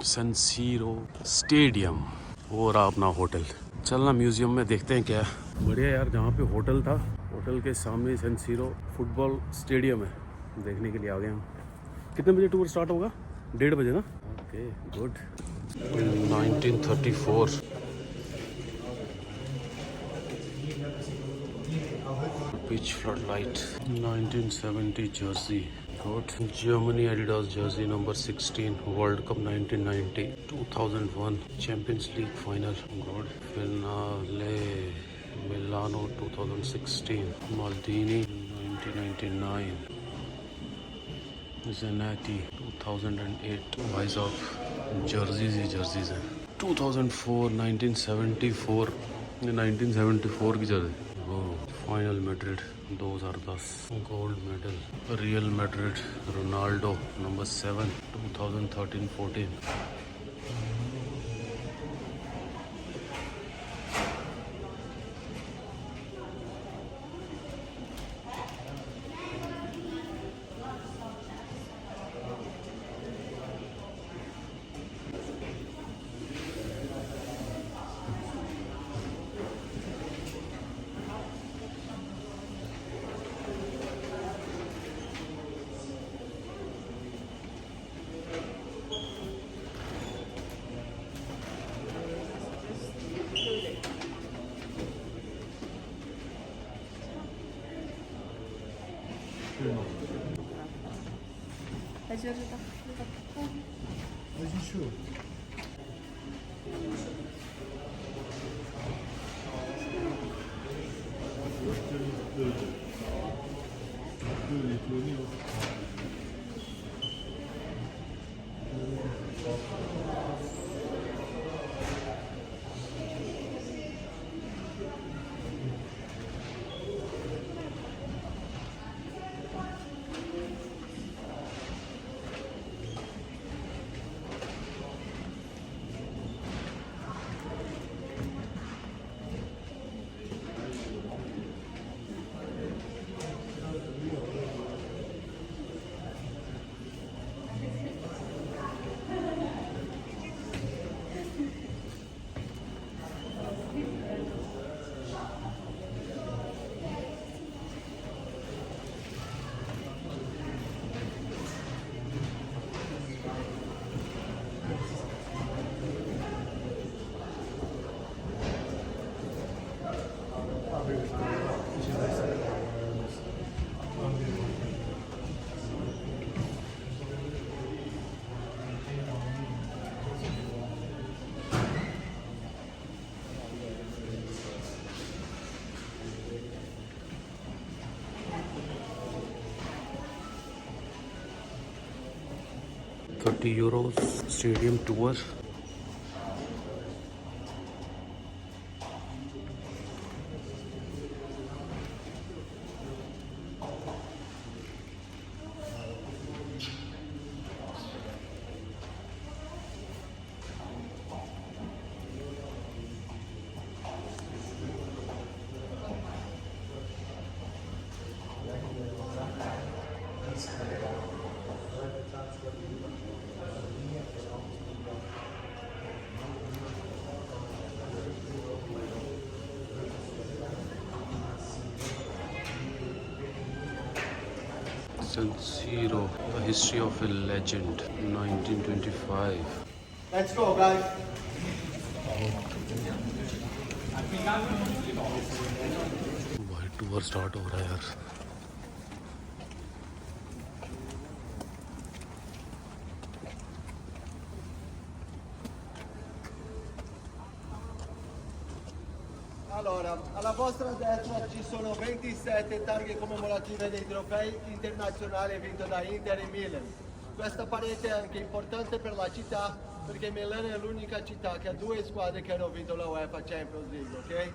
सन sero stadium और अपना hotel. चलना म्यूजियम में देखते हैं क्या है। बढ़िया यार, जहाँ पे होटल था, होटल के सामने सन सीरो फुटबॉल स्टेडियम है, देखने के लिए आ गए हम। कितने बजे टूर स्टार्ट होगा? 1:30 बजे ना? Okay good. 1934 pitch floodlight. 1970 jersey. Good. Germany Adidas jersey number 16. World Cup 1990. 2001 Champions League final. Good. Finale Milano 2016. Maldini 1999. Zanetti 2008. भाई साहब jerseys ही jerseys हैं। 2004 1974 1974 की Jersey. Final Madrid 2010 gold medal real Madrid Ronaldo number 7 2013-14। €30 stadium tour. San Siro, the history of a legend, 1925. Let's go, guys. भाई tour start हो रहा है यार। Allora, alla vostra destra ci sono 27 targhe commemorative dei trofei internazionali vinti da Inter e Milan. Questa parete è anche importante per la città perché Milan è l'unica città che ha 2 squadre che hanno vinto la UEFA Champions League, ok?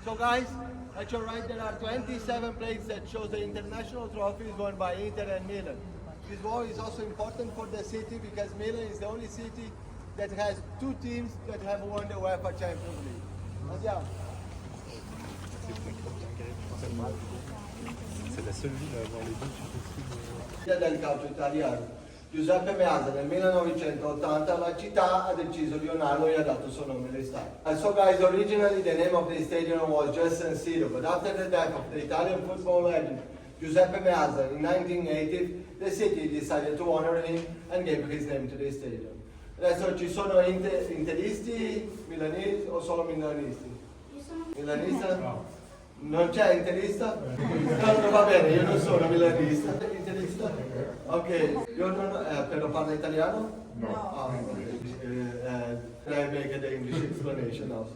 So guys, at your right there are 27 plates that shows the international trophies won by Inter and Milan. This wall is also important for the city because Milan is the only city that has 2 teams that have won the UEFA Champions League. Andiamo. C'est la seule ville à avoir les deux Champions League. Del calcio italiano. Giuseppe Meazza nel 1980 la città ha deciso di onarlo e ha dato suo nome allo stadio. So guys, originally the name of the stadium was just San Siro, but after the death of the Italian football legend Giuseppe Meazza in 1980, the city decided to honor him and gave his name to the stadium. Adesso ci sono interisti, milanisti o solo milanisti? Milanista? No. Non c'è interista? No, va bene, io non sono milanista. Interista? Ok, io non... però parla italiano? No. Ah, can I make the English explanation also?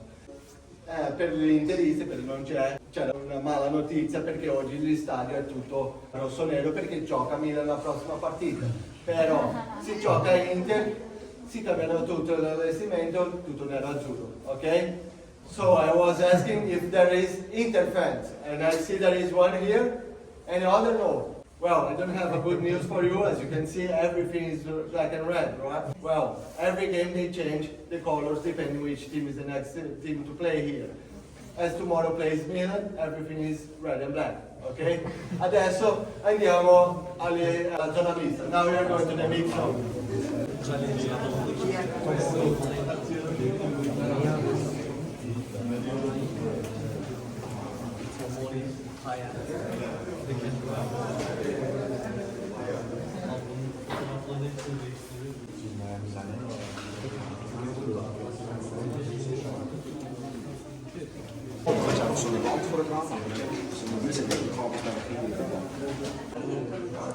Per gli interisti, per non c'era una mala notizia perché oggi il stadio è tutto rosso-nero perché gioca Milan la prossima partita. Però si gioca a Inter, si cambiano tutto l'allestimento, tutto nero-azzurro, ok? So I was asking if there is Inter fans, and I see there is one here, and the other no. Well, I don't have a good news for you. As you can see, everything is black and red, right? Well, every game they change the colors depending which team is the next team to play here. As tomorrow plays Milan, everything is red and black, okay? Adesso andiamo alla zona mista. Now we are going to the mix zone.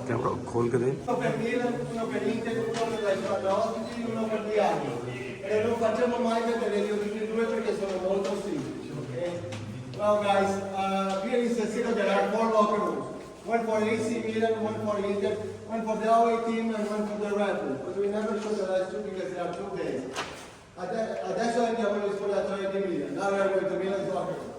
Camera खोल के दे Uno per Milan, uno per Inter, uno per la Spallotti, uno per Diago. E non facciamo mai vedere gli ultimi due perché sono molto semplici, ok? Well guys, here in San Siro there are 4 locker rooms. One for AC Milan, one for Inter, one for the away team and one for the Raptors. But we never show the last two because there are 2 days. Adesso andiamo allo spogliatoio di Milan. Now we are going to Milan's locker room.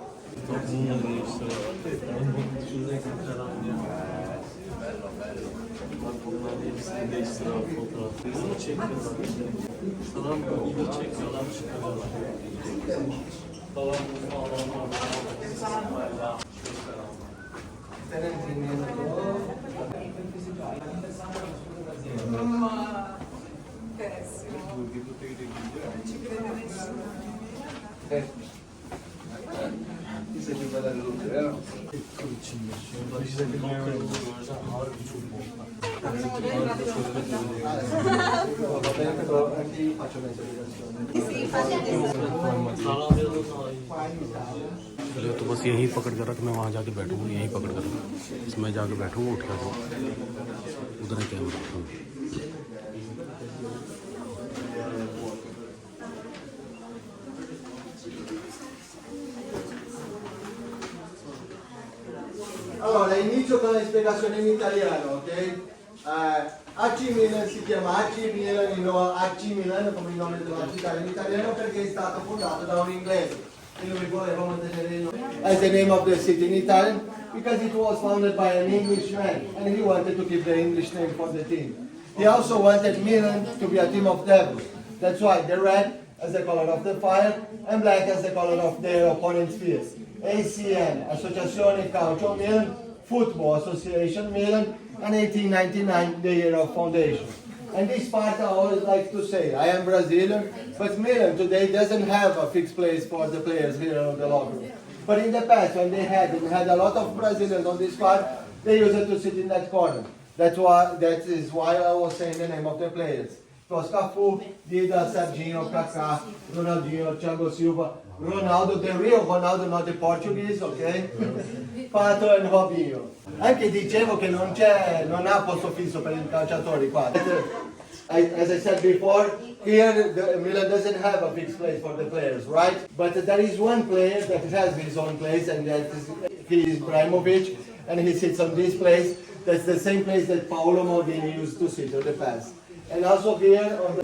चलो तो बस यहीं पकड़ कर रख मैं वहाँ जाके बैठूँगा यहीं पकड़ कर इसमें जाके बैठूँगा उठ कर उधर ही कैमरा रखूँगा Allora, inizio con la spiegazione in italiano, ok? AC Milan si chiama AC Milan e non AC Milan come il nome della città in italiano perché è stato fondato da un inglese e noi volevamo tenere il nome as the name of the city in Italian because it was founded by an Englishman and he wanted to keep the English name for the team. He also wanted Milan to be a team of devils. That's why the red as the color of the fire and black as the color of their opponent's fear. ACM, Associazione Calcio Milan, Football Association Milan, and 1899, the year of foundation. And this part I always like to say, I am Brazilian, but Milan today doesn't have a fixed place for the players here in the locker room. But in the past, when they had a lot of Brazilians on this part, they used to sit in that corner. That is why I was saying the name of the players. It was Cafu, Dida, Serginho, Kaká, Ronaldinho, Thiago Silva, Ronaldo, the real Ronaldo, not the Portuguese, ok? Pato e Robinho. Anche dicevo che non ha posto fisso per i calciatori qua. As I said before, here Milan doesn't have a fixed place for the players, right? But there is one player that has his own place, and he is Ibrahimovic, and he sits on this place. That's the same place that Paolo Maldini used to sit in the past. And also here on the...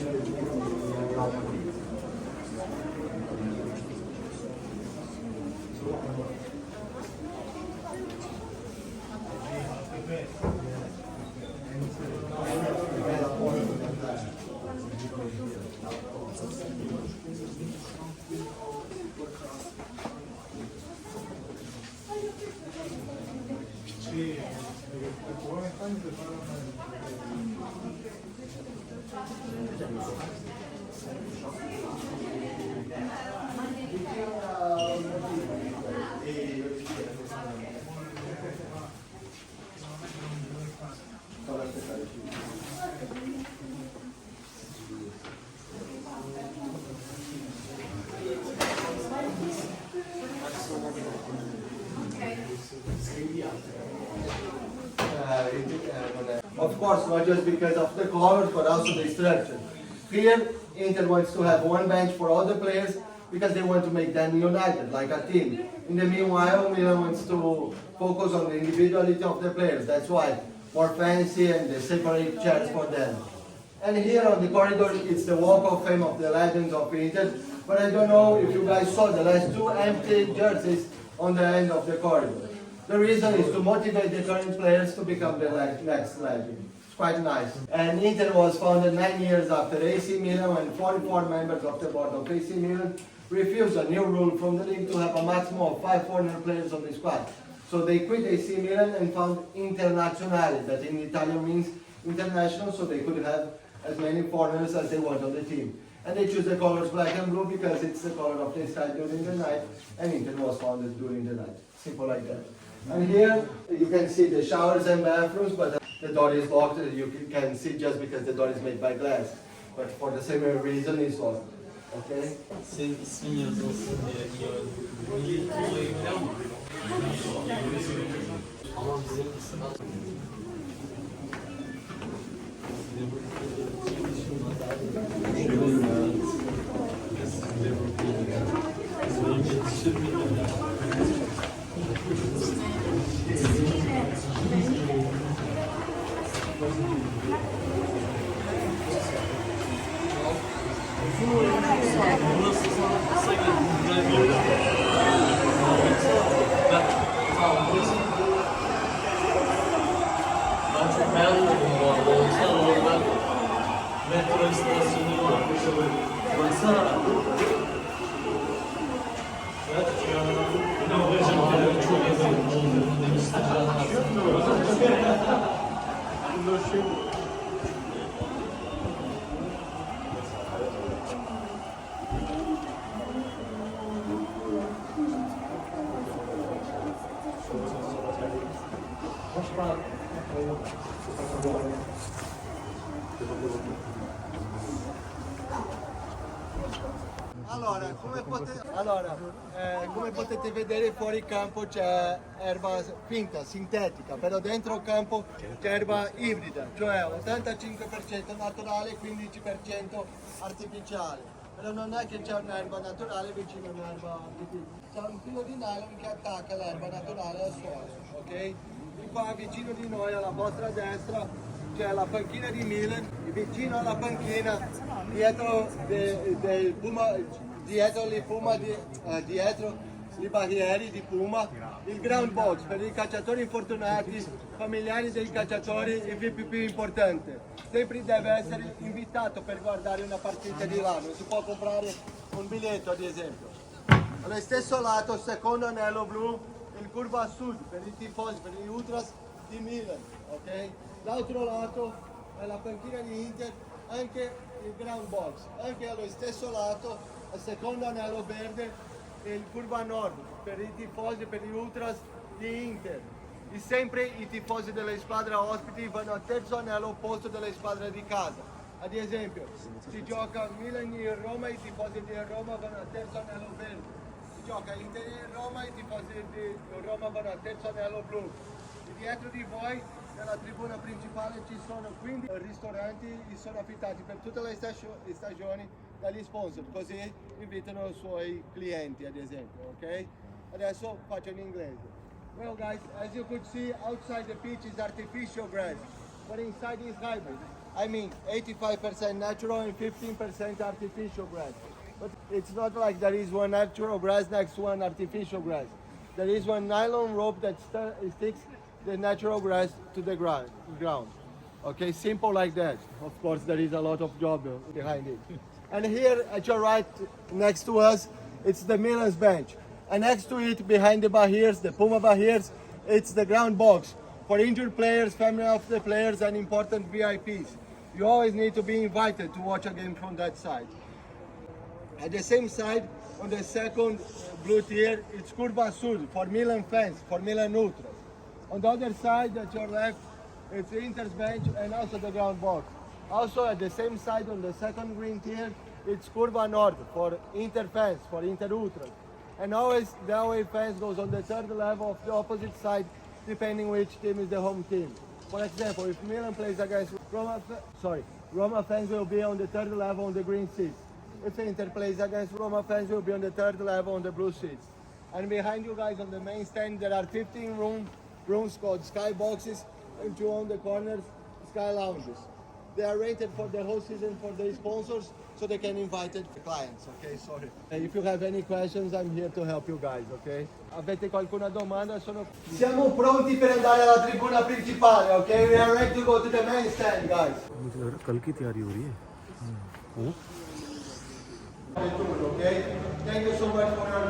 Of course, not just because of the colors, but also the structure. Here, Inter wants to have one bench for all the players because they want to make them united, like a team. In the meanwhile, Milan wants to focus on the individuality of the players. That's why more fancy and the separate chairs for them. And here on the corridor, it's the walk of fame of the legends of Inter. But I don't know if you guys saw the last two empty jerseys on the end of the corridor. The reason is to motivate the current players to become the next legend. It's quite nice. And Inter was founded 9 years after AC Milan, when 44 members of the board of AC Milan refused a new rule from the league to have a maximum of 5 foreign players on the squad. So they quit AC Milan and found Internazionale, that in Italian means international, so they could have as many foreigners as they want on the team. And they choose the colors black and blue because it's the color of the sky during the night, and Inter was founded during the night. Simple like that. And here you can see the showers and bathrooms, but the door is locked. You can see just because the door is made by glass. But for the same reason it's locked. Okay? Sim, yazılsın diye milli olayı biliyor musun? Ama bizim ben çok beğenmedim bu arada. Baksana orada metro istasyonu var. Baksana. Evet. Çok yakın olduğunu demiştim. Come potete vedere fuori campo c'è erba finta, sintetica, però dentro campo c'è erba ibrida, cioè 85% naturale e 15% artificiale. Però non è che c'è un'erba naturale vicino a un'erba artificiale. C'è un filo di nylon che attacca l'erba naturale al suolo, ok? E qua vicino di noi, alla vostra destra, c'è la panchina di Milan, e vicino alla panchina, dietro i barrieri di Puma, il ground box per i calciatori infortunati, familiari dei calciatori e VIP più importante. Sempre deve essere invitato per guardare una partita di là, non si può comprare un biglietto ad esempio. Allo stesso lato, secondo anello blu, il curva a sud per i tifosi, per gli ultras di Milan, ok? L'altro lato è la panchina di Inter, anche il ground box, anche allo stesso lato, al secondo anello verde, il curva nord per i tifosi, per gli ultras di Inter. E sempre i tifosi delle squadre ospiti vanno al terzo anello opposto delle squadre di casa. Ad esempio, si gioca Milan in Roma, i tifosi di Roma vanno al terzo anello verde. Si gioca Inter in Roma, i tifosi di Roma vanno al terzo anello blu. E dietro di voi, nella tribuna principale, ci sono 15 ristoranti che sono affittati per tutte le stagioni dagli sponsor, così invitano i suoi clienti ad esempio, ok? Adesso faccio in inglese. Well guys, as you could see, outside the pitch is artificial grass, but inside is hybrid. I mean 85% natural and 15% artificial grass. But it's not like there is one natural grass next to one artificial grass. There is one nylon rope that sticks the natural grass to the ground. Okay, simple like that. Of course, there is a lot of job behind it. And here at your right, next to us, it's the Milan's bench. And next to it, behind the barriers, the Puma barriers, it's the ground box. For injured players, family of the players, and important VIPs. You always need to be invited to watch a game from that side. At the same side, on the second blue tier, it's Curva Sud for Milan fans, for Milan Ultras. On the other side, at your left, it's Inter's bench and also the ground box. Also at the same side, on the second green tier, it's Curva Nord for Inter fans, for Inter Ultras. And always the away fans goes on the third level of the opposite side, depending which team is the home team. For example, if Milan plays against Roma fans will be on the third level on the green seats. If Inter plays against Roma fans will be on the third level on the blue seats. And behind you guys on the main stand there are 15 rooms called Sky Boxes and 2 on the corners, Sky Lounges. They are rented for the whole season for the sponsors so they can invite the clients, okay? Sorry. If you have any questions, I'm here to help you guys, okay? Avete qualcuna domanda? Siamo pronti per andare alla tribuna principale, okay? We are ready to go to the main stand, guys. मुझे लग रहा है कल की तैयारी हो रही है Okay? Thank you so much for your